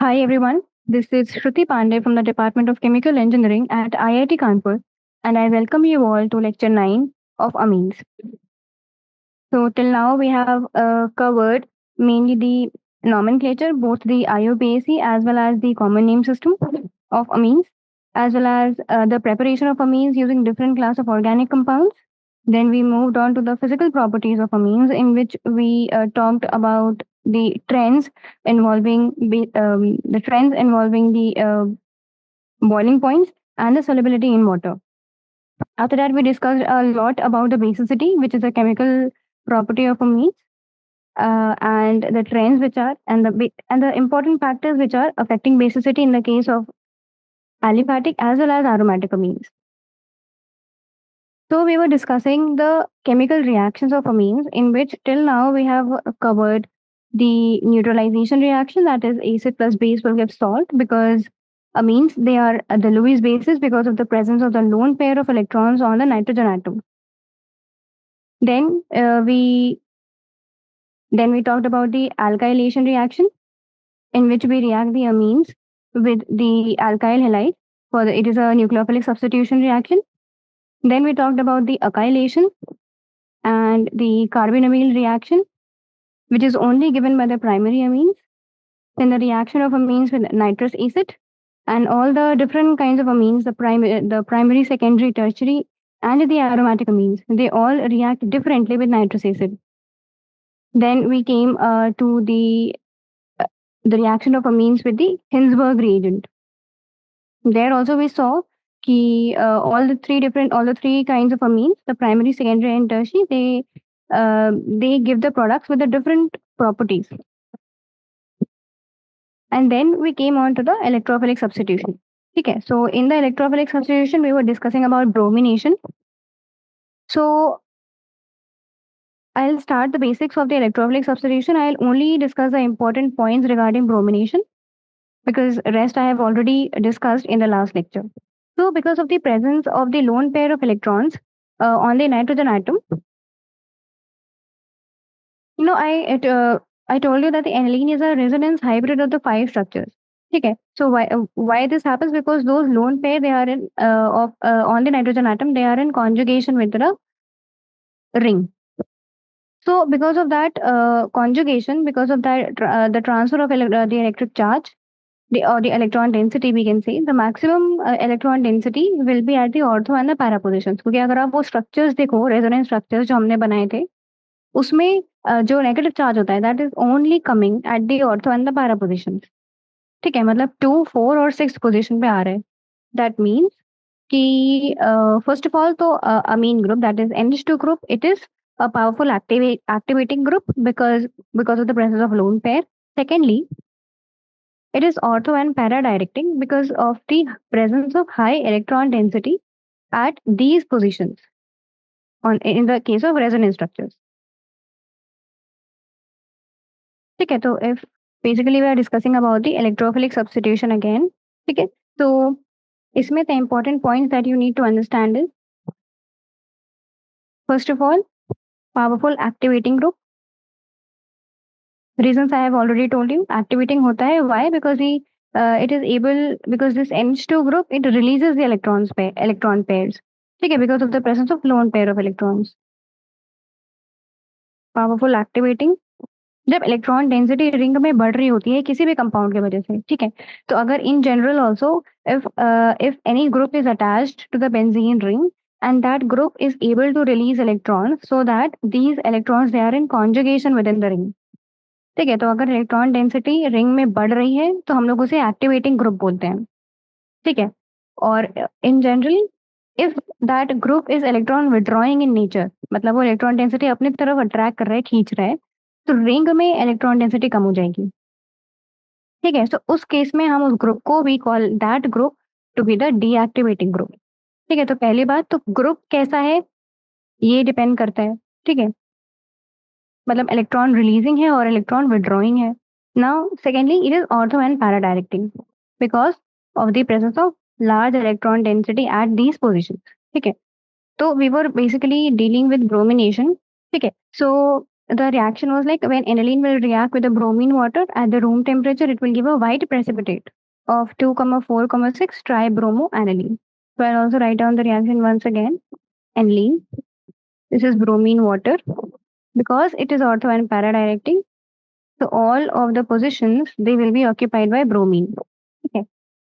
Hi everyone, this is Shruti Pandey from the Department of Chemical Engineering at IIT Kanpur, and I welcome you all to Lecture 9 of amines. So, till now we have covered mainly the nomenclature, both the IUPAC as well as the common name system of amines, as well as the preparation of amines using different class of organic compounds. Then we moved on to the physical properties of amines, in which we talked about the trends involving the boiling points and the solubility in water. After that, we discussed a lot about the basicity, which is a chemical property of amines, and the trends which are and the important factors which are affecting basicity in the case of aliphatic as well as aromatic amines. So we were discussing the chemical reactions of amines, in which till now we have covered the neutralization reaction, that is acid plus base will give salt, because amines, they are the Lewis bases because of the presence of the lone pair of electrons on the nitrogen atom. Then we talked about the alkylation reaction, in which we react the amines with the alkyl halide. It is a nucleophilic substitution reaction. Then we talked about the acylation and the carbonyl reaction, which is only given by the primary amines. Then the reaction of amines with nitrous acid, and all the different kinds of amines, the primary, secondary, tertiary, and the aromatic amines, they all react differently with nitrous acid. Then we came to the reaction of amines with the Hinsberg reagent. There also we saw all the three kinds of amines, the primary, secondary, and tertiary, they give the products with the different properties. And then we came on to the electrophilic substitution. Okay, so in the electrophilic substitution, we were discussing about bromination. So I'll start the basics of the electrophilic substitution. I'll only discuss the important points regarding bromination, because rest I have already discussed in the last lecture. So because of the presence of the lone pair of electrons on the nitrogen atom, I told you that the aniline is a resonance hybrid of the five structures. Okay, so why this happens? Because those lone pair, they are in on the nitrogen atom, they are in conjugation with the ring. So because of that conjugation, because of that the transfer of the electric charge, or the electron density, we can say the maximum electron density will be at the ortho and the para positions. क्योंकि अगर आप वो structures देखो, resonance structures जो हमने बनाए थे, उसमें जो नेगेटिव चार्ज होता है, that is only coming at the ortho and the para position. ठीक है, मतलब 2, 4 और 6 पोजिशन पे आ रहे हैं. दैट मीन्स कि फर्स्ट ऑफ ऑल तो amine group, that is NH2 group, it is a powerful activating group because of the presence of lone pair. Secondly, it is ortho and para directing because of the presence of high electron density at these positions in the case of resonance structures. ठीक है, तो if basically we are discussing about the electrophilic substitution again. ठीक है, तो इसमें the important points that you need to understand is, first of all, powerful activating group. Reasons I have already told you. Activating होता है, why? Because because this NH2 group, it releases the electron pairs. ठीक है, because of the presence of lone pair of electrons. Powerful activating, जब electron density ring में बढ़ रही होती है किसी भी कंपाउंड की वजह से. ठीक है, तो अगर in general also if any group is attached to the benzene ring and that group is able to release electrons, so that these electrons, they are in conjugation within the ring. ठीक है, तो अगर electron density ring में बढ़ रही है तो हम लोग उसे एक्टिवेटिंग ग्रुप बोलते हैं. ठीक है, और in general if that group is electron withdrawing in nature, मतलब वो इलेक्ट्रॉन डेंसिटी अपनी तरफ अट्रैक्ट कर रहा है, खींच रहा है, तो रिंग में इलेक्ट्रॉन डेंसिटी कम हो जाएगी. ठीक है, तो उस केस में हम उस ग्रुप को we call that group to be the deactivating group. ठीक है, तो पहली बात तो ग्रुप कैसा है ये डिपेंड करता है. ठीक है, मतलब इलेक्ट्रॉन रिलीजिंग है और इलेक्ट्रॉन विड्रॉइंग है. Now secondly, it is ortho and para directing because of the presence of large electron density at these position. ठीक है, तो we were basically dealing with bromination. ठीक है, सो the reaction was like when aniline will react with the bromine water at the room temperature, it will give a white precipitate of 2,4,6 tribromoaniline. So I'll also write down the reaction once again. Aniline, this is bromine water because it is ortho and para directing. So all of the positions they will be occupied by bromine. Okay,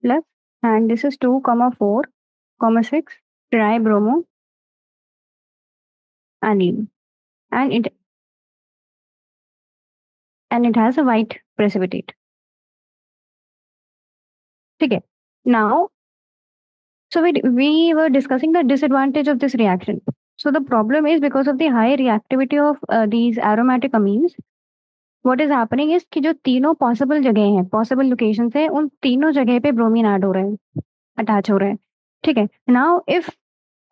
plus, and this is 2,4,6 tribromoaniline, and it has a white precipitate. Okay, now so we were discussing the disadvantage of this reaction. So the problem is because of the high reactivity of these aromatic amines, what is happening is कि जो तीनों possible जगह हैं, possible locations है, उन तीनों जगह पे bromine add हो रहा है, attach हो रहा है. ठीक है. Now if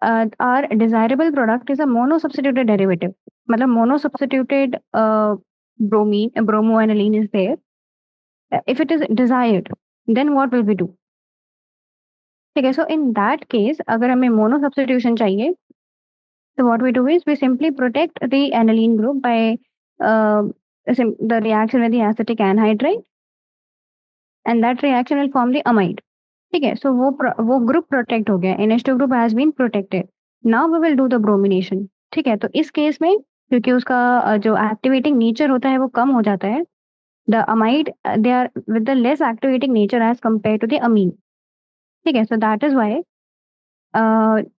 our desirable product is a monosubstituted derivative, मतलब monosubstituted bromoaniline is there. If it is desired, then what will we do? ठीक है, so in that case, अगर हमें mono substitution चाहिए, so what we do is we simply protect the aniline group by the reaction with the acetic anhydride, and that reaction will form the amide. ठीक है, so वो group protect हो गया, NH2 group has been protected. Now we will do the bromination. ठीक है, तो इस case में क्योंकि उसका जो activating nature होता है वो कम हो जाता है, the amide they are with the less activating nature as compared to the amine. ठीक है, so that is why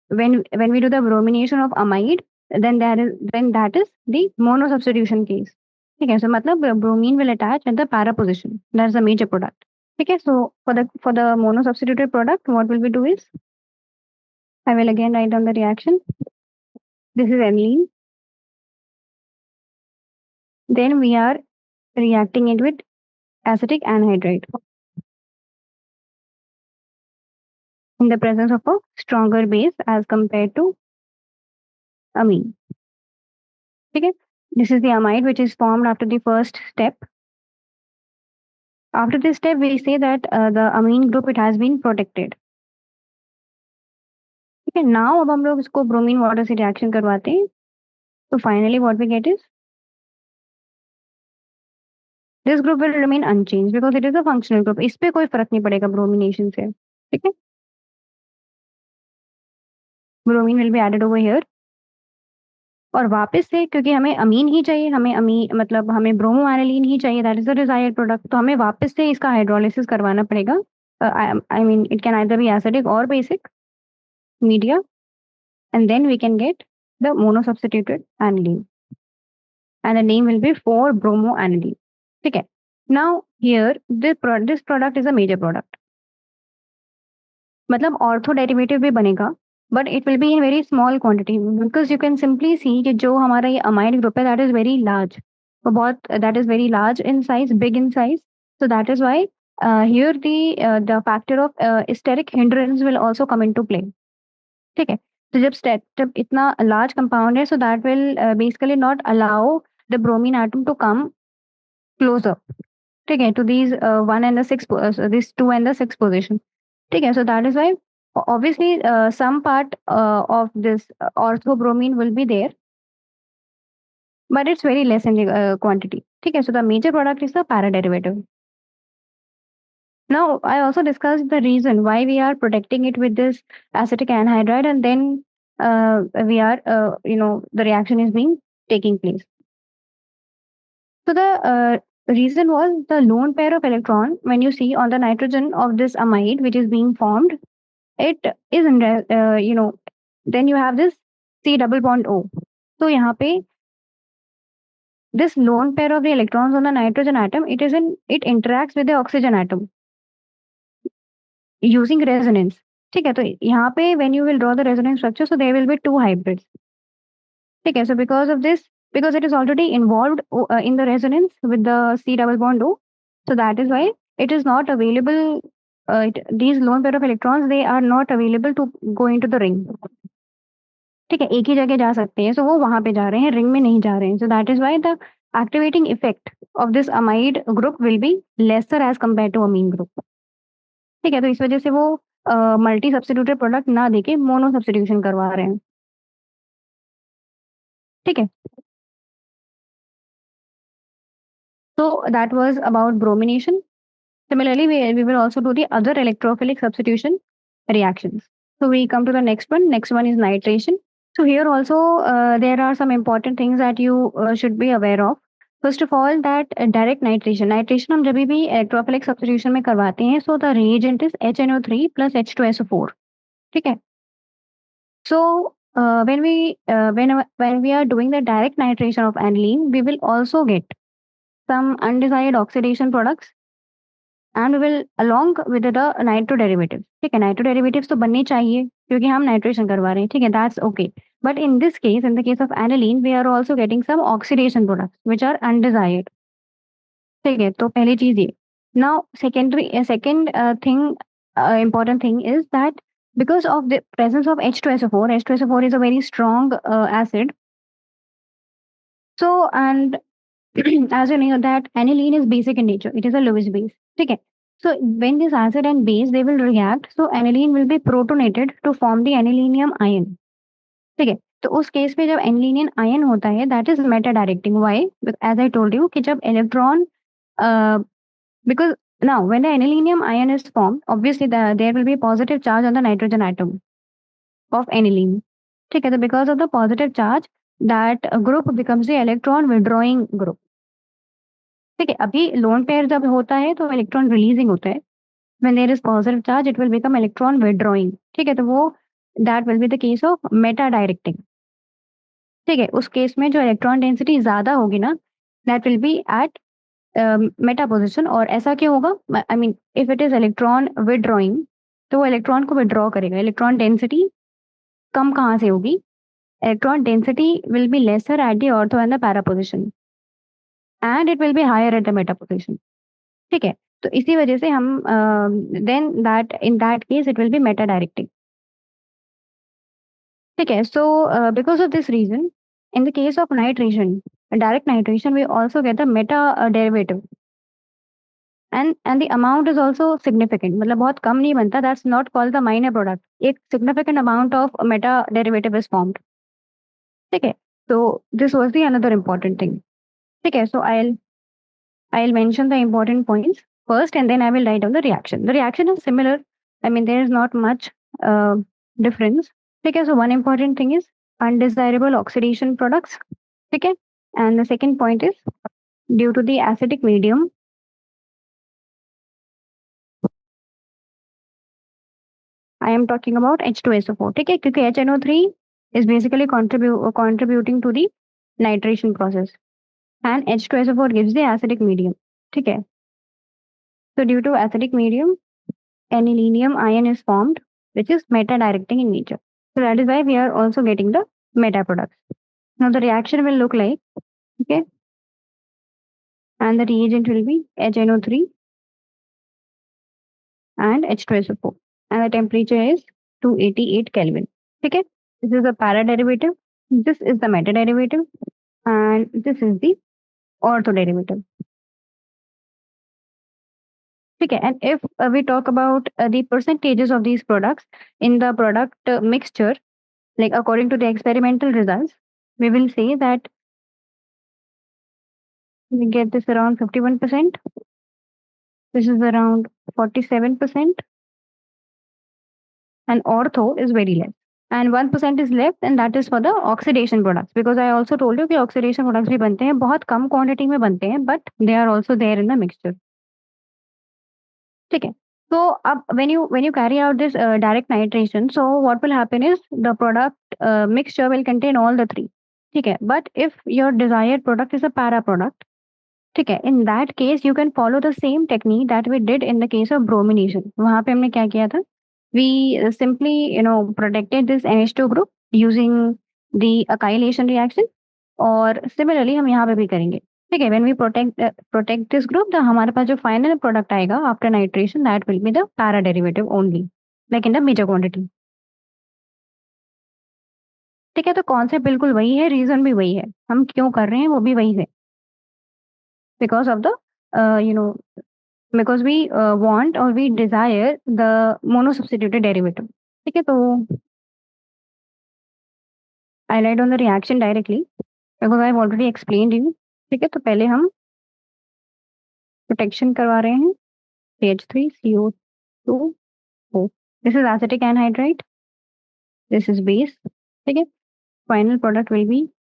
when we do the bromination of amide, then that is the mono substitution case. ठीक है, so मतलब bromine will attach at the para position. That's the major product. ठीक है, so for the mono substituted product, what will we do is I will again write down the reaction. This is aniline. Then we are reacting it with acetic anhydride in the presence of a stronger base as compared to amine. Okay, this is the amide which is formed after the first step. After this step, we say that the amine group it has been protected. Okay, now अब हम लोग इसको bromine water से reaction करवाते हैं. So finally, what we get is this group will remain unchanged because it is a functional group. इस पे कोई फर्क नहीं पड़ेगा bromination से. ठीक है? Bromine will be added over here. और वापस से क्योंकि हमें अमीन ही चाहिए, मतलब हमें ब्रोमोएनिलीन ही चाहिए, that is the desired product, तो हमें वापस से इसका हाइड्रोलिसिस करवाना पड़ेगा. I mean it can either be acidic और basic media, and then we can get the monosubstituted aniline, and the name will be 4-bromoaniline. ठीक है. Now here this product is a major product, मतलब ortho derivative भी बनेगा, but it will be in very small quantity because you can simply see कि जो हमारा ये amide group है that is very large, तो बहुत that is very large in size, big in size, so that is why here the factor of steric hindrance will also come into play. ठीक है, तो जब इतना large compound है, so that will basically not allow the bromine atom to come closer. ठीक है, to these 1 and the 6 this 2 and the 6 position. ठीक है, so that is why obviously some part of this orthobromine will be there, but it's very less in the quantity. ठीक है, so the major product is the para derivative. Now I also discussed the reason why we are protecting it with this acetic anhydride, and then we are the reaction is being taking place. So the reason was the lone pair of electron when you see on the nitrogen of this amide which is being formed, it is in then you have this C double bond O. So यहाँ पे this lone pair of the electrons on the nitrogen atom, it interacts with the oxygen atom using resonance. ठीक है, तो यहाँ पे when you will draw the resonance structure, so there will be two hybrids. ठीक है, so because of this, because it is already involved in the resonance with the C double bond O, so that is why it is not available. These lone pair of electrons they are not available to go into the ring. ठीक है, एक ही जगह जा सकते हैं, सो वो वहां पे जा रहे हैं, रिंग में नहीं जा रहे हैं, so that is why the activating effect of this amide group will be lesser as compare to amine group. ठीक है, तो इस वजह से वो मल्टी सब्स्टिट्यूटेड प्रोडक्ट ना देके मोनो सब्स्टिट्यूशन करवा रहे हैं. ठीक है, So that was about bromination. Similarly, we will also do the other electrophilic substitution reactions. So we come to the next one. Next one is nitration. So here also there are some important things that you should be aware of. First of all, that direct nitration. Nitration हम जब भी electrophilic substitution में करवाते हैं, so the reagent is HNO3 plus H2SO4. ठीक है? So when we are doing the direct nitration of aniline, we will also get some undesired oxidation products and we will along with the nitro derivative. ठीक है, nitro derivatives तो बनने चाहिए क्योंकि हम nitration करवा रहे हैं। ठीक है, that's okay. But in this case, in the case of aniline, we are also getting some oxidation products which are undesired. ठीक है, तो पहली चीज ये। Now second thing, important thing is that because of the presence of H2SO4, H2SO4 is a very strong acid. So, and as you know that aniline is basic in nature, it is a Lewis base. ठीक है, so when this acid and base they will react, so aniline will be protonated to form the anilinium ion. ठीक है, तो उस case में जब anilinium ion होता है, that is meta directing. Why? As I told you कि जब electron, because now when the anilinium ion is formed, obviously there will be positive charge on the nitrogen atom of aniline. ठीक है, तो because of the positive charge, that group becomes the electron withdrawing group. ठीक है, अभी lone pair जब होता है तो इलेक्ट्रॉन रिलीजिंग होता है। When there is positive charge it will become electron withdrawing. ठीक है, तो वो that will be the case of meta directing. ठीक है, उस केस में जो इलेक्ट्रॉन डेंसिटी ज्यादा होगी ना, that will be at meta position. और ऐसा क्यों होगा? I mean if it is electron withdrawing, तो वो इलेक्ट्रॉन को विथड्रॉ करेगा। इलेक्ट्रॉन डेंसिटी कम कहाँ से होगी? Electron density will be lesser at the ortho and the para position and it will be higher at the meta position. ठीक है, तो इसी वजह से हम then that in that case it will be meta directing. ठीक है, so because of this reason, in the case of nitration, direct nitration, we also get the meta derivative and the amount is also significant. मतलब बहुत कम नहीं बनता, that's not called the minor product. एक significant amount of meta derivative is formed. ठीक है, तो this was the another important thing. ठीक है, सो I'll mention the important points first and then I will write down the reaction. The reaction is similar. I mean, there is not much difference. Okay, so one important thing is undesirable oxidation products. Okay, and the second point is due to the acidic medium. I am talking about H2SO4. Okay, because HNO3 is basically contributing to the nitration process, and H2SO4 gives the acidic medium. Okay, so due to acidic medium, anilinium ion is formed, which is meta directing in nature. So that is why we are also getting the meta products. Now the reaction will look like, okay, and the reagent will be HNO3 and H2SO4, and the temperature is 288 Kelvin. Okay, this is the para derivative, this is the meta derivative, and this is the ortho derivative. Okay, and if we talk about the percentages of these products in the product mixture, like according to the experimental results, we will say that we get this around 51%. This is around 47%, and ortho is very less. And 1% is left, and that is for the oxidation products. Because I also told you कि oxidation products भी बनते हैं, बहुत कम quantity में बनते हैं, but they are also there in the mixture. ठीक है, so अब when you carry out this direct nitration, so what will happen is the product mixture will contain all the three. ठीक है, but if your desired product is a para product, ठीक है, in that case you can follow the same technique that we did in the case of bromination. वहाँ पे हमने क्या किया था? We simply protected this NH2 group using the acylation reaction, और similarly हम यहाँ पे भी करेंगे। ठीक है, when we protect this group, तो हमारे पास जो final product आएगा after nitration, that will be the para derivative only, like in the major quantity. ठीक है, तो कॉन्सेप्ट बिल्कुल वही है, रीजन भी वही है, हम क्यों कर रहे हैं वो भी वही है, because of the you know because we want or we desire the monosubstituted derivative. ठीक है, तो I write on the reaction directly because I have already explained you. ठीक है, तो पहले हम प्रोटेक्शन करवा रहे हैं CH3CO2O. This is acetic anhydride. This is base. ठीक है. Final product will be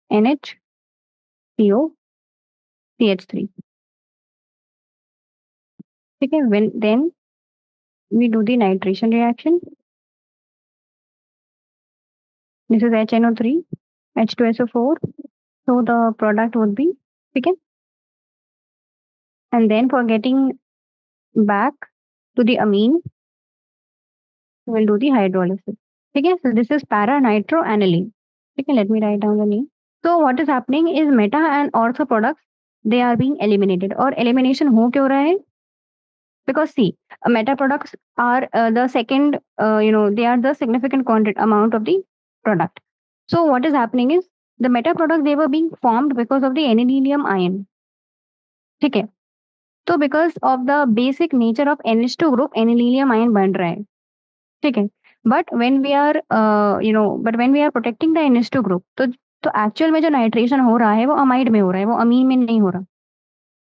NHCOCH3. ठीक है. Then we do the nitration reaction. This is HNO3, H2SO4. So the product would be, okay. And then for getting back to the amine, we'll do the hydrolysis. Okay, so this is para-nitroaniline. Okay, let me write down the name. So what is happening is meta and ortho products, they are being eliminated. Or elimination हो क्यों रहा है? Because see, meta products are the second, they are the significant amount of the product. So what is happening is the meta products, they were being formed because of the NH ion. ठीक है. तो because of the basic nature of NH2 group anilinium ion बन रहा है. ठीक है. But when we are protecting the NH2 group, तो actual में जो नाइट्रेशन हो रहा है वो अमाइड में हो रहा है, वो अमीन में नहीं हो रहा.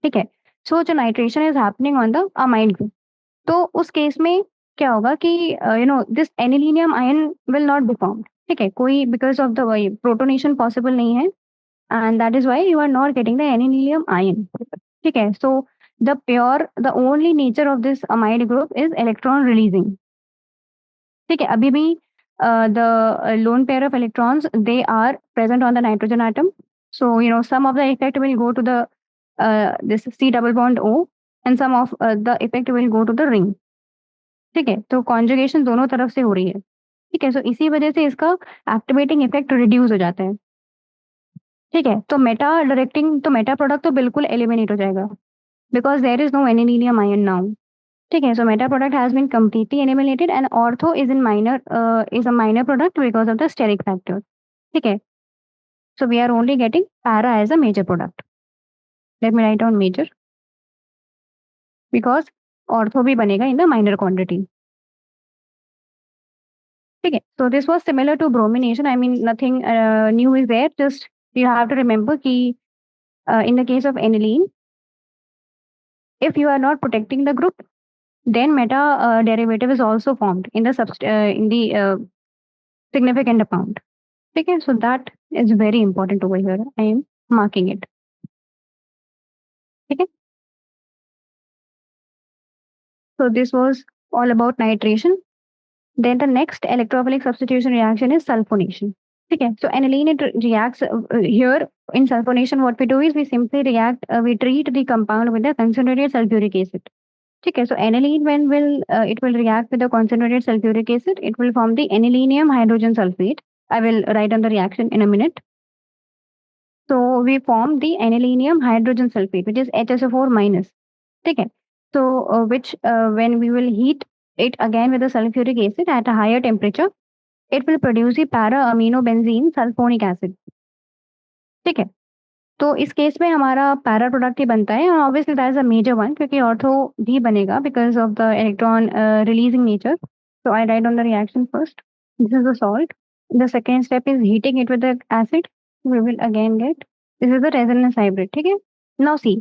ठीक है. सो जो nitration is happening on the amide group, तो उस केस में क्या होगा कि this anilinium ion will not be formed. ठीक है. कोई because of the protonation possible नहीं है, and that is why you are not getting the anilinium ion. ठीक है. सो the only nature of this amide group is electron releasing. ठीक है. अभी भी the lone pair of electrons, they are present on the nitrogen atom. So some of the effect will go to the this C double bond O, and some of the effect will go to the ring. ठीक है. तो conjugation दोनों तरफ से हो रही है. ठीक है. सो इसी वजह से इसका एक्टिवेटिंग इफेक्ट रिड्यूस हो जाता है. ठीक है. तो मेटा प्रोडक्ट तो बिल्कुल एलिमिनेट हो जाएगा, because there is no NH ion now. ठीक है. So meta product has been completely eliminated, and ortho is a minor product because of the steric factor. ठीक है. So we are only getting para as a major product. Let me write down major, because ortho भी बनेगा in the minor quantity. ठीक है. So this was similar to bromination. I mean nothing new is there. Just you have to remember कि in the case of aniline, if you are not protecting the group, then meta derivative is also formed in the significant amount. Okay, so that is very important over here. I am marking it. Okay. So this was all about nitration. Then the next electrophilic substitution reaction is sulfonation. Okay, so aniline, it reacts here in sulfonation. What we do is we simply we treat the compound with the concentrated sulfuric acid. Okay, so aniline, when it will react with the concentrated sulfuric acid, it will form the anilinium hydrogen sulfate. I will write on the reaction in a minute. So we form the anilinium hydrogen sulfate, which is HSO4 minus. Okay. So when we will heat it again with the sulfuric acid at a higher temperature, it will produce the para-aminobenzene sulfonic acid. ठीक है. तो इस case में हमारा para product ही बनता है, और obviously that is a major one, क्योंकि ऑर्थो भी बनेगा because of the electron releasing nature. So I write on the reaction first. This is the salt. The second step is heating it with the acid. We will again get, this is the resonance hybrid. ठीक है. Now see,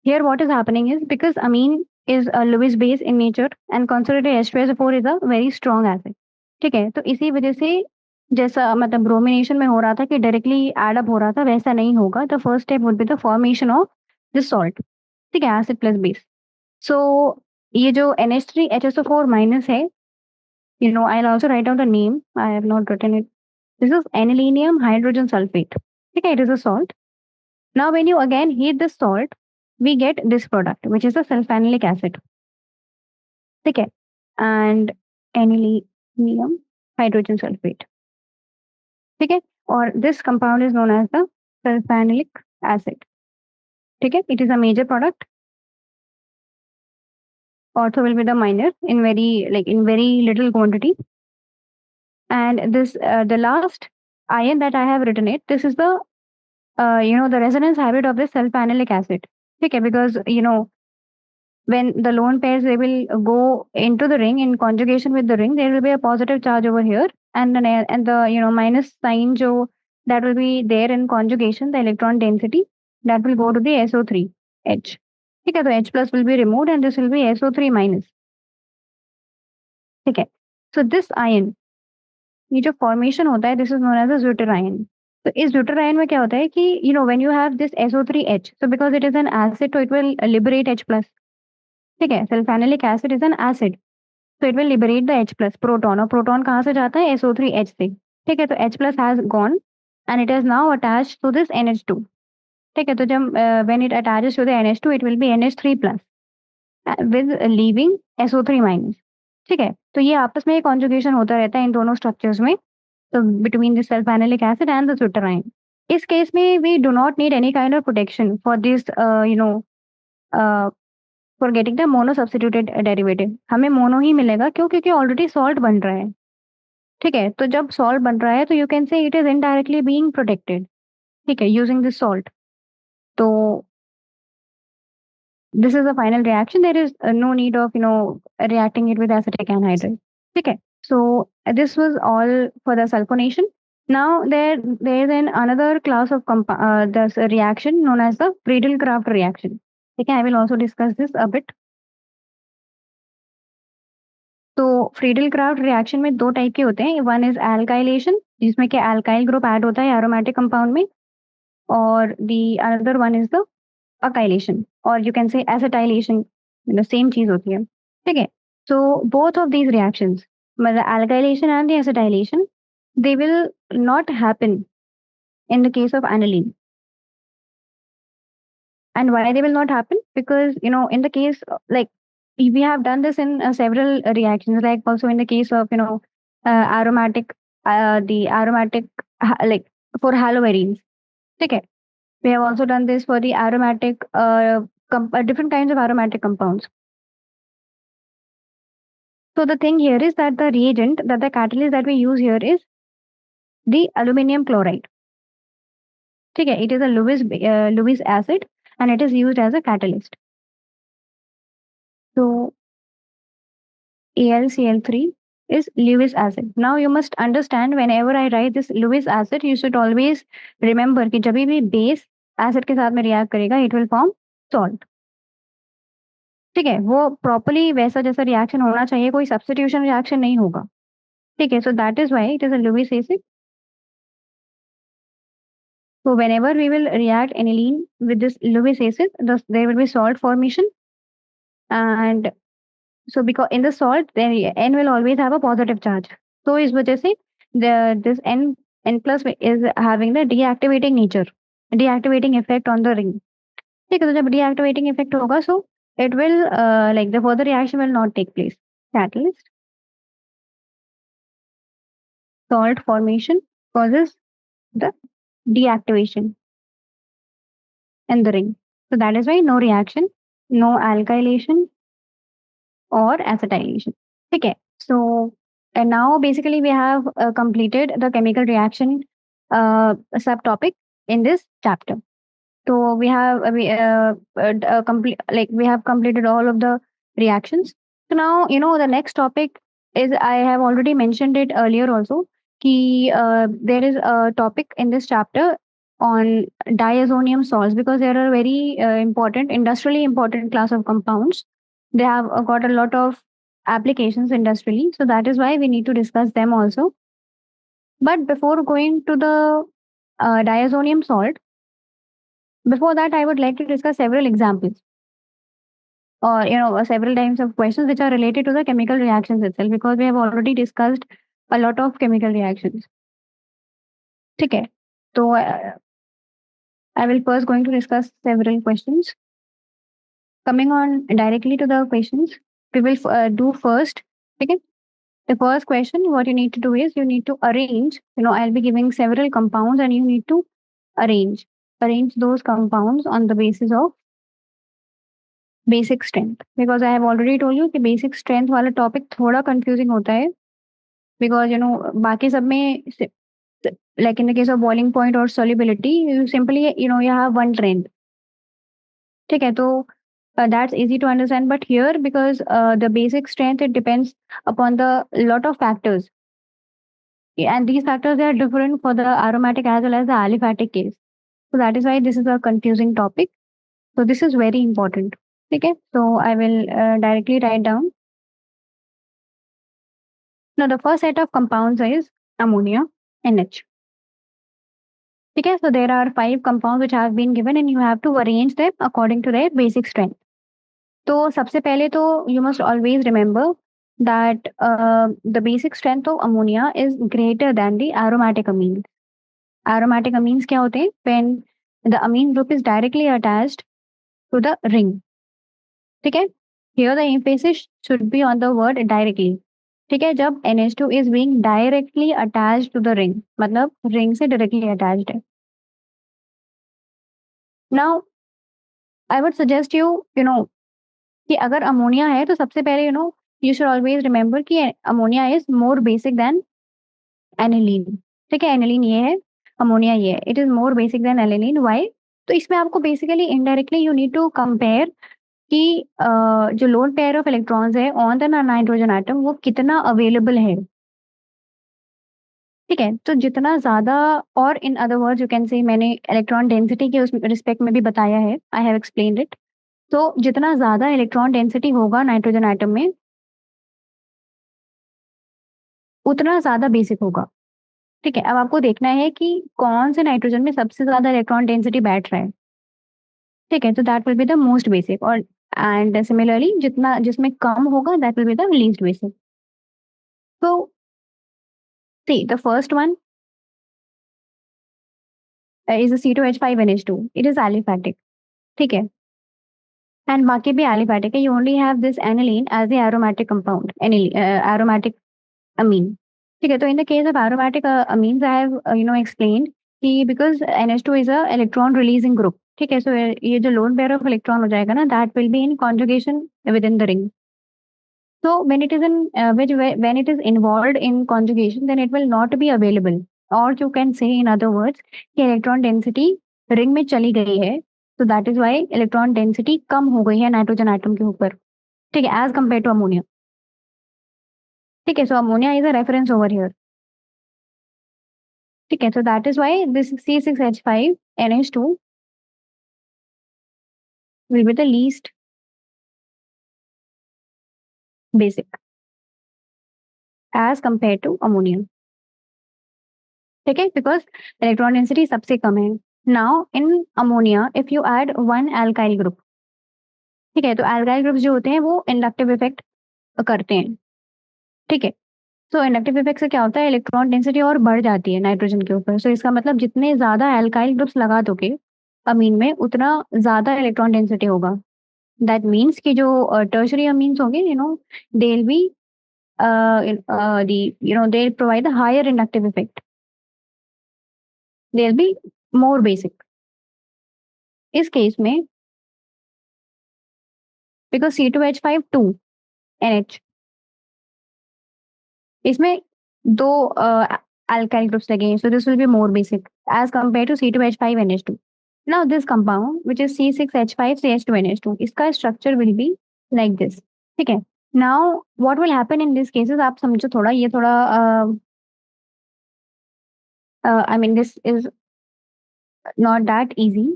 here what is happening is, because amine is a Lewis base in nature and concentrated H2SO4 is a very strong acid. ठीक है. तो इसी वजह से जैसा मतलब ब्रोमिनेशन में हो रहा था कि डायरेक्टली एड अप हो रहा था, वैसा नहीं होगा. The first step would be the formation of this salt. ठीक है. Acid plus base. सो ये जो NH3HSO4 माइनस है, I'll also write down the name. I have not written it. This is anilinium hydrogen sulfate. Okay, it is a salt. Now, when you again heat this salt, we get this product, which is the sulfanilic acid. Okay, and anilinium hydrogen sulfate. Okay, or this compound is known as the sulfanilic acid. Okay, it is a major product. Ortho will be the minor in very little quantity. And this the last ion that I have written it. This is the the resonance hybrid of the sulfanilic acid. Okay, because when the lone pairs, they will go into the ring in conjugation with the ring, there will be a positive charge over here, and the minus sign that will be there in conjugation, the electron density that will go to the SO3H. ठीक है, तो H plus will be removed and this will be SO3 minus. ठीक है, so this ion, ये जो formation होता है, this is known as a zwitterion. तो इस ज्यूटर आयन में क्या होता है कि when you have this SO3H, so because it is an acid, तो it will liberate H plus. ठीक है, sulphanilic acid is an acid, so it will liberate the H plus proton, और proton कहाँ से जाता है? SO3H से। ठीक है, तो H plus has gone and it is now attached to this NH2। ठीक है, तो जब when it attaches to the NH2 it will be NH3 plus with leaving SO3 minus। ठीक है, तो ये आपस में कॉन्जुगेशन होता रहता है इन दोनों स्ट्रक्चर्स में, so between the sulfonylic acid and the deuterium। इस केस में we do not need any kind of protection for this uh, for getting the mono substituted derivative। हमें मोनो ही मिलेगा, क्यों? क्योंकि ऑलरेडी सॉल्ट बन रहा है। ठीक है, तो जब सॉल्ट बन रहा है तो यू कैन से it is indirectly being protected. ठीक है, यूजिंग दिस सॉल्ट। तो this is the final reaction, there is no need of reacting it with acetic anhydride। ठीक है, so this was all for the sulfonation। now there is another class of this reaction known as the Friedel-Crafts reaction। ठीक है, I will also discuss this a bit। तो Friedel craft reaction में दो type के होते हैं, one is alkylation, जिसमें कि एल्काइल ग्रुप ऐड होता है एरोमेटिक कंपाउंड में, और the another one is the acylation, और यू कैन से एसिटाइलेशन, मतलब सेम चीज होती है। ठीक है, so both of these reactions, मतलब alkylation and the acetylation, they will not happen in the case of aniline। And why they will not happen? Because in the case like we have done this in several reactions, like also in the case of aromatic, the aromatic like for haloarenes। Okay, we have also done this for the aromatic different kinds of aromatic compounds। So the thing here is that the reagent, that the catalyst that we use here is the aluminum chloride। Okay, it is a Lewis acid and it is used as a catalyst। So AlCl3 is Lewis acid। Now you must understand, whenever I write this Lewis acid, you should always remember कि जब भी base acid के साथ में react करेगा, it will form salt. ठीक है, वो प्रॉपरली वैसा जैसा रिएक्शन होना चाहिए, कोई सब्स्टिट्यूशन रिएक्शन नहीं होगा। ठीक है, so that is why it is a Lewis acid। So whenever we will react aniline with this Lewis acid, thus there will be salt formation, and so because in the salt, then N will always have a positive charge। So इस वजह से this N plus is having the deactivating nature, deactivating effect on the ring। ठीक है, तो जब deactivating effect होगा, so it will like the further reaction will not take place। Catalyst, salt formation causes the deactivation in the ring। So that is why no reaction, no alkylation or acetylation। ठीक है, so and now basically we have completed the chemical reaction subtopic in this chapter। So we have complete, like we have completed all of the reactions। So now the next topic is, I have already mentioned it earlier also, कि there is a topic in this chapter on diazonium salts, because they are a very important, industrially important class of compounds। They have got a lot of applications industrially, so that is why we need to discuss them also। But before going to the diazonium salt, before that I would like to discuss several examples, or several types of questions which are related to the chemical reactions itself, because we have already discussed a lot of chemical reactions। ठीक है, तो I will first going to discuss several questions। Coming on directly to the questions, we will do first। Okay, the first question, what you need to do is you need to arrange, I'll be giving several compounds and you need to arrange those compounds on the basis of basic strength, because I have already told you कि basic strength वाला topic थोड़ा confusing होता है, because बाकी सब में like in the case of boiling point or solubility, you simply you have one trend। ठीक है, तो that's easy to understand, but here because the basic strength, it depends upon the lot of factors, and these factors, they are different for the aromatic as well as the aliphatic case। So that is why this is a confusing topic, so this is very important। ठीक है, so I will directly write down. Now the first set of compounds is ammonia, NH. ठीक है, so there are 5 compounds which have been given and you have to arrange them according to their basic strength. तो सबसे पहले तो you must always remember that the basic strength of ammonia is greater than the aromatic amines. Aromatic amines क्या होते हैं? When the amine group is directly attached to the ring. ठीक है, here the emphasis should be on the word directly. ठीक है, जब NH2 is being directly attached to the ring, मतलब ring से directly attached है. Now I would suggest you know कि अगर अमोनिया है तो सबसे पहले यू शुड ऑलवेज रिमेंबर कि ammonia is more basic than aniline. ठीक है, एनिलीन ये है, अमोनिया ये है, it is more basic than aniline. Why? तो इसमें आपको basically indirectly you need to compare कि जो लोन पेयर ऑफ इलेक्ट्रॉन्स है ऑन द नाइट्रोजन एटम वो कितना अवेलेबल है. ठीक है, तो जितना ज्यादा, और in other words you can से, मैंने इलेक्ट्रॉन डेंसिटी के उस रिस्पेक्ट में भी बताया है, आई हैव एक्सप्लेन्ड इट. तो जितना ज्यादा इलेक्ट्रॉन डेंसिटी होगा नाइट्रोजन एटम में उतना ज्यादा बेसिक होगा. ठीक है, अब आपको देखना है कि कौन से नाइट्रोजन में सबसे ज्यादा इलेक्ट्रॉन डेंसिटी बैठ रहा है. ठीक है, तो that will be the most basic, और एंड सिमिलरली जितना जिसमें कम होगा that will be the least basic. तो see the first one is C2H5NH2. It is aliphatic. ठीक है, एंड बाकी भी एलिफैटिक है. You only have this aniline as the aromatic compound, aromatic amine. ठीक है, तो in the case of aromatic amines, I have explained कि because NH2 is a electron releasing group. ठीक है, so ये जो lone pair of electron हो जाएगा ना, that will be in conjugation within the ring. So when it is when it is involved in conjugation, then it will not be available. Or you can say in other words कि electron density ring में चली गई है, so that is why electron density कम हो गई है nitrogen atom के ऊपर. ठीक है, as compared to ammonia. ठीक है, so ammonia is a reference over here. ठीक है, so that is why this C6H5NH2 will be the least basic as compared to ammonia. ठीक है, because electron density सबसे कम है. Now in ammonia if you add one alkyl group, ठीक है, तो alkyl groups जो होते हैं वो inductive effect करते हैं. ठीक है, तो इंडक्टिव इफेक्ट से क्या होता है, इलेक्ट्रॉन डेंसिटी और बढ़ जाती है नाइट्रोजन के ऊपर. सो इसका मतलब जितने ज्यादा एल्काइल ग्रुप्स लगा दोगे अमीन में उतना ज्यादा इलेक्ट्रॉन डेंसिटी होगा. दैट मीन्स कि जो टर्शरी अमीन्स होंगे they will be they provide the higher inductive effect, they will be more basic. इस केस में बिकॉज C2H5 2NH इसमें दो alkyl groups लगे हैं, so this will be more basic as compared to C2H5NH2. Now this compound which is C6H5CH2NH2, इसका structure will be like this. ठीक है, now what will happen in these cases, आप समझो थोड़ा, ये थोड़ा I mean this is not that easy.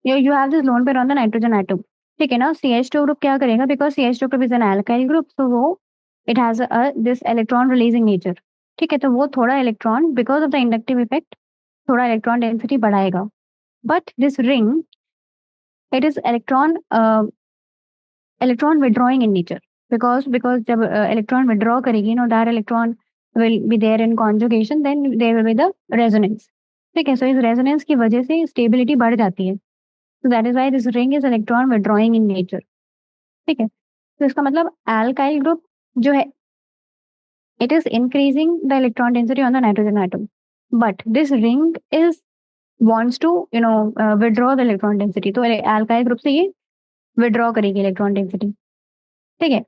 You have this lone pair on the nitrogen atom. ठीक है ना, CH2 group क्या करेगा, because CH2 group is an alkyl group, so वो it has this electron releasing nature. ठीक है, तो वो थोड़ा electron because of the inductive effect थोड़ा इलेक्ट्रॉन डेंसिटी बढ़ाएगा. But this ring it is electron withdrawing in nature, because जब electron withdraw करेगी that electron will be there in conjugation, then there will be the resonance. ठीक है, सो इस resonance की वजह से स्टेबिलिटी बढ़ जाती है. So that is why this ring is electron withdrawing in nature. ठीक है, तो इसका मतलब alkyl group जो है it is increasing the electron density on the nitrogen atom, but this ring is wants to withdraw the electron density. तो alkyl group से ये withdraw करेगी electron density. ठीक है,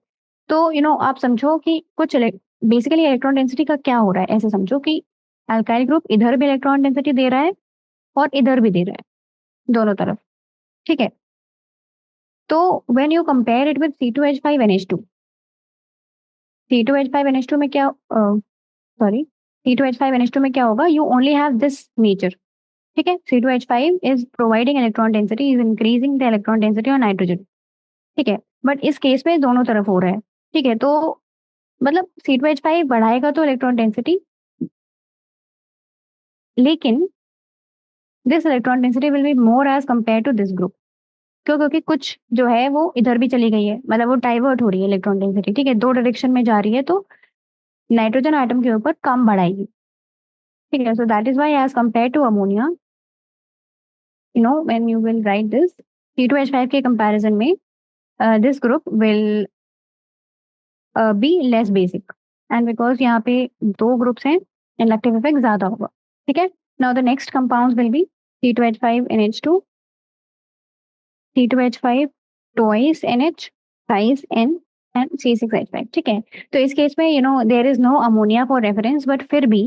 तो आप समझो कि कुछ बेसिकली इलेक्ट्रॉन डेंसिटी का क्या हो रहा है, ऐसे समझो कि alkyl group इधर भी इलेक्ट्रॉन डेंसिटी दे रहा है और इधर भी दे रहा है, दोनों तरफ. ठीक है, तो when you compare it with C2H5NH2, C2H5NH2 में क्या C2H5NH2 में क्या होगा, you only have this nature. ठीक है, C2H5 is providing electron density, is increasing the electron density on nitrogen. ठीक है, बट इस केस में दोनों तरफ हो रहा है। ठीक है, तो मतलब C2H5 बढ़ाएगा तो इलेक्ट्रॉन डेंसिटी, लेकिन this electron density will be more as compare to this group. क्यों? क्योंकि कुछ जो है वो इधर भी चली गई है, मतलब वो डाइवर्ट हो रही है इलेक्ट्रॉन डेंसिटी। ठीक है, दो डायरेक्शन में जा रही है, तो नाइट्रोजन आइटम के ऊपर कम बढ़ाएगी। ठीक है, so that is why as compare to ammonia, you know, when you will write this C2H5 के कंपैरिजन में this group will be less basic, and because यहाँ पे दो ग्रुप्स हैं, इंडक्टिव इफेक्ट ज्यादा होगा। ठीक है, now the next compounds will be C2H5 NH2, C2H5 twice NH, thrice N and C6H5। ठीक है, तो इस केस में there is no ammonia for reference, but फिर भी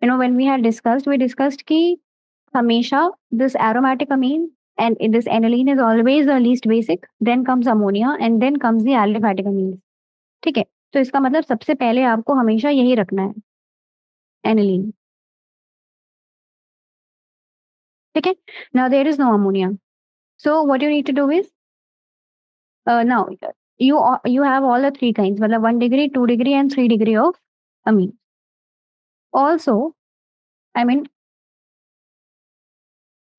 when we had discussed, we discussed कि हमेशा this aromatic amine and this aniline is always the least basic, then comes ammonia and then comes the aliphatic amines। ठीक है, तो इसका मतलब सबसे पहले आपको हमेशा यही रखना है, aniline। ठीक है, now there is no ammonia, so what you need to do is now you have all the three kinds, मतलब 1 degree, 2 degree and 3 degree of amine। Also, I mean,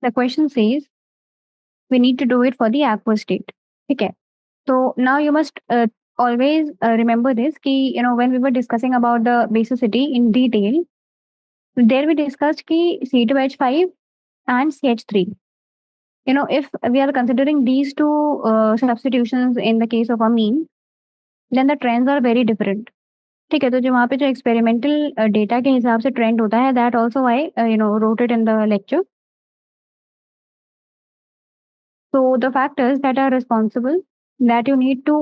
the question says we need to do it for the aqueous state। ठीक है, so now you must always remember this कि when we were discussing about the basicity in detail, there we discussed कि C2H5 and CH3, if we are considering these two substitutions in the case of amine, then the trends are very different। ठीक है, तो जो वहाँ पे जो experimental data के हिसाब से ट्रेंड होता है, that also I wrote it in the lecture। So the factors that are responsible that you need to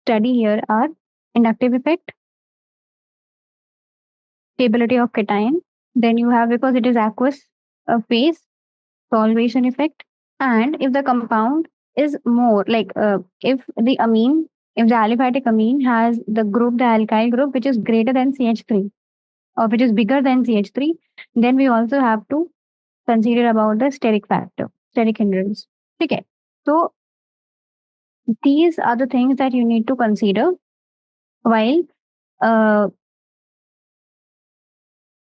study here are inductive effect, stability of cation, then you have, because it is aqueous phase, solvation effect, and if the compound is more like if the amine, if the aliphatic amine has the group, the alkyl group, which is greater than CH3 or which is bigger than CH3, then we also have to consider about the steric factor, steric hindrance। ठीक है, so these are the things that you need to consider while uh,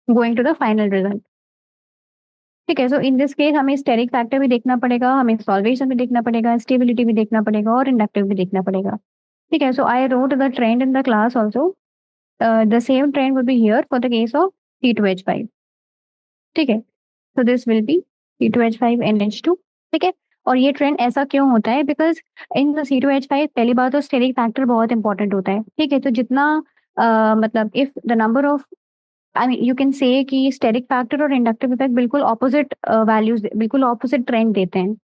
going to the final result। ठीक है, सो इन this case हमें steric factor भी देखना पड़ेगा, हमें solvation भी देखना पड़ेगा, स्टेबिलिटी भी देखना पड़ेगा और इंडक्टिव भी देखना पड़ेगा। ठीक है, so I wrote the trend in the class also, the same trend would be here for the case of C2H5। ठीक है, so this will be C2H5 NH2। ठीक है, और ये ट्रेंड ऐसा क्यों होता है? बिकॉज इन द C2H5 पहली बात तो स्टेरिक फैक्टर बहुत इंपॉर्टेंट होता है। ठीक है, तो जितना मतलब if the number of, I mean you can से कि स्टेरिक फैक्टर और इंडक्टिव इफेक्ट बिल्कुल ऑपोजिट वैल्यूज, बिल्कुल ऑपोजिट ट्रेंड देते हैं।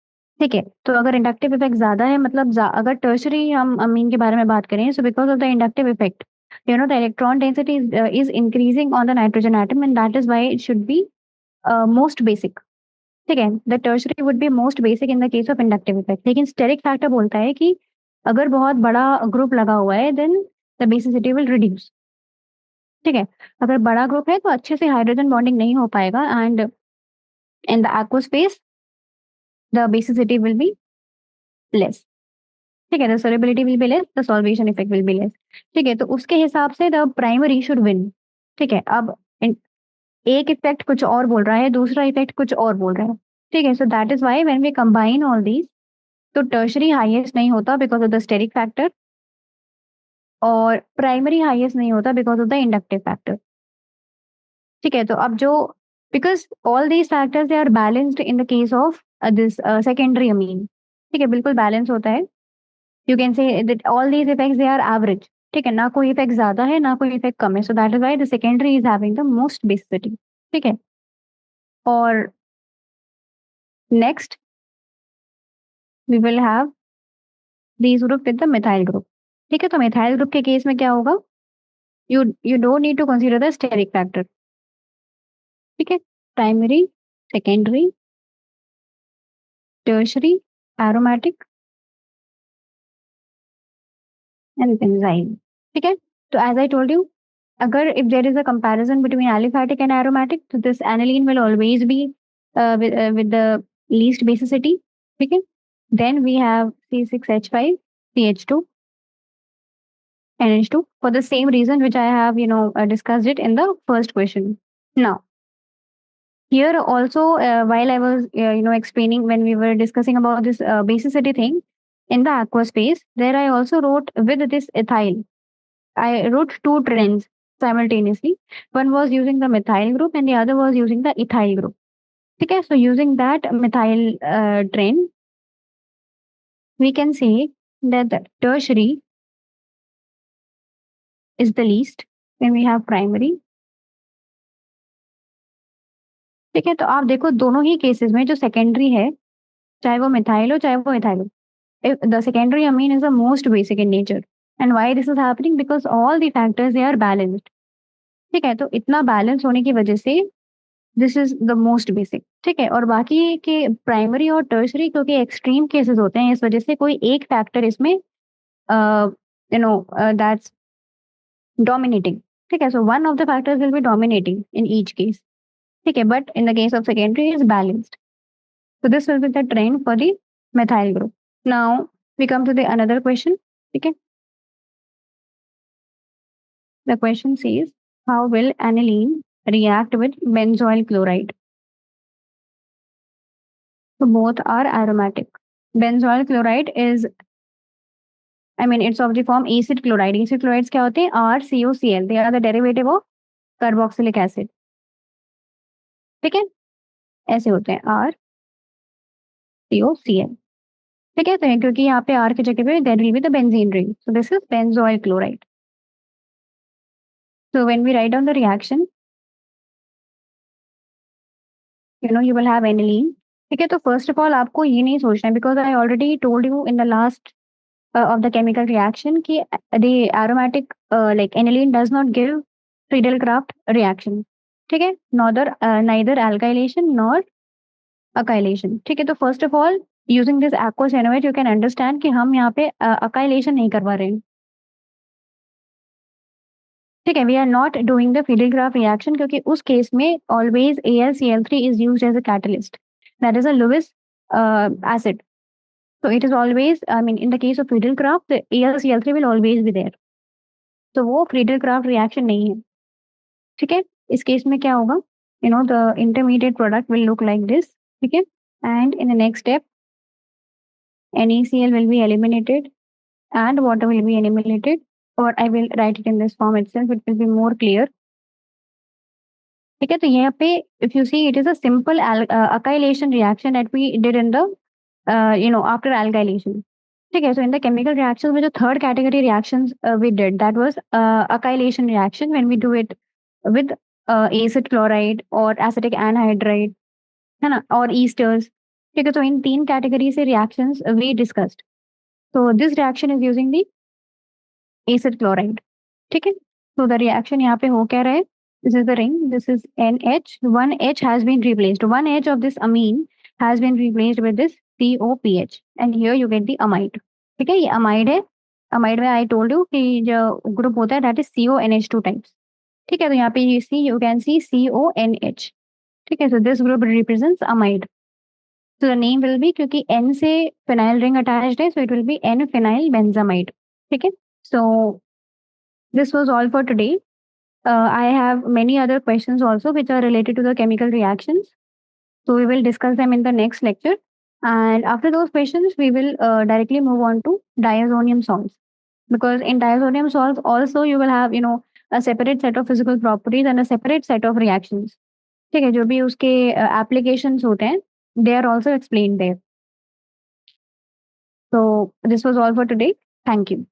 ठीक है, तो अगर इंडक्टिव इफेक्ट ज्यादा है, मतलब अगर टर्शरी हम अमीन के बारे में बात करें, सो because of the inductive effect the electron density is increasing on the nitrogen atom and that is why it should be most basic. ठीक है, the tertiary would be most basic in the case of inductive effect, लेकिन steric factor बोलता है कि अगर बहुत बड़ा group लगा हुआ है then the basicity will reduce. ठीक है, अगर बड़ा ग्रुप है तो अच्छे से हाइड्रोजन बॉन्डिंग नहीं हो पाएगा and in the aqueous phase the basicity will be less। ठीक है, the solubility will be less, the solvation effect will be less। ठीक है, तो उसके हिसाब से द प्राइमरी शुड विन। ठीक है, अब एक इफेक्ट कुछ और बोल रहा है, दूसरा इफेक्ट कुछ और बोल रहा है। ठीक है, so that is why when we combine all these, तो टर्शरी हाईएस्ट नहीं होता because of the steric factor, और प्राइमरी हाईएस्ट नहीं होता because of the inductive factor. ठीक है, तो अब जो, because all these factors they are balanced in the case of this secondary amine. ठीक है, बिल्कुल बैलेंस होता है। You can say that all these effects they are average. ठीक है, ना कोई इफेक्ट ज्यादा है ना कोई इफेक्ट कम है, so that is why the secondary is having the most basicity. ठीक है, और next we will have these group with the methyl group. ठीक है, तो मिथाइल ग्रुप के केस में क्या होगा? You don't need to consider the steric factor. ठीक है, primary, secondary, tertiary, aromatic and enzyme. ठीक है, तो एज आई टोल्ड यू, अगर if there is a comparison between aliphatic and aromatic, तो this aniline will always be with the least basicity. ठीक है, Then we have C6H5, CH2, NH2 for the same reason which I have, discussed it in the first question. Now, here also, while I was, explaining when we were discussing about this basicity thing in the aqua space, there I also wrote with this ethyl. I wrote two trends simultaneously. One was using the methyl group and the other was using the ethyl group. Okay, so using that methyl trend, we can say that the tertiary is the least when we have primary. ठीक है, तो आप देखो दोनों ही cases में जो secondary है, चाहे वो मिथाइल हो चाहे वो इथाइल हो, the secondary amine is the most basic in nature. And why this is happening? Because all the factors they are balanced. ठीक है, तो इतना बैलेंस होने की वजह से this is the most basic. ठीक है, और बाकी के प्राइमरी और टर्सरी क्योंकि एक्सट्रीम केसेस होते हैं, इस वजह से कोई एक फैक्टर इसमें दैट्स डोमिनेटिंग। ठीक है, so one of the factors will be dominating in each case. ठीक है, but in the case of secondary is balanced, so this will be the trend for the methyl group. Now we come to the another question. Okay, the question says how will aniline react with benzoyl chloride? So both are aromatic. Benzoyl chloride is, I mean, it's of the form acid chloride. Acid chlorides क्या होते हैं? RCOCl. They are the derivative of carboxylic acid. ठीक है, ऐसे होते हैं RCOCl. ठीक है, तो क्योंकि यहाँ पे R की जगह पे there will be the benzene ring. So this is benzoyl chloride. So when we write down the reaction, you will have aniline. ठीक है, तो फर्स्ट ऑफ ऑल आपको ये नहीं सोचना है because I already told you in the last of the chemical reaction ki the aromatic like aniline does not give Friedel-Crafts reaction. ठीक है, neither alkylation nor acylation. ठीक है, तो first of all using this aqueous NaOH you can understand कि हम यहाँ पे acylation नहीं करवा रहे हैं। ठीक है, we are not doing the Friedel-Crafts reaction क्योंकि उस केस में always AlCl3 is used as a catalyst. That is a Lewis acid. So it is always, I mean, in the case of Friedel-Crafts, the AlCl3 will always be there. तो वो Friedel-Crafts reaction नहीं है। ठीक है, इस case में क्या होगा? The intermediate product will look like this. ठीक है, and in the next step, NaCl will be eliminated and water will be eliminated, or I will write it in this form itself. It will be more clear. ठीक है, तो यहाँ पे if you see, it is a simple acylation reaction that we did in the after alkylation. ठीक है, so in the chemical reactions में जो third category reactions we did, that was acylation reaction when we do it with acid chloride or acetic anhydride, है ना, और esters. ठीक है, तो इन तीन कैटेगरी से reactions we discussed. So this reaction is using the acid chloride. ठीक है, so the reaction यहाँ पे हो क्या रहा है? This is the ring, this is NH, one H has been replaced, one H of this amine has been replaced with this COPH and here you get the amide. ठीक है, ये amide है। amide में I told you कि जो group होता है that is CONH2 types. ठीक है, तो यहाँ पे you can see CONH. ठीक है, so this group represents amide. So the name will be क्योंकि N से phenyl ring attached है, so it will be N-phenyl benzamide. ठीक है, so this was all for today. I have many other questions also which are related to the chemical reactions. So we will discuss them in the next lecture. And after those questions, we will directly move on to diazonium salts. Because in diazonium salts also you will have, a separate set of physical properties and a separate set of reactions. ठीक है, जो भी उसके applications होते हैं, they are also explained there. So this was all for today. Thank you.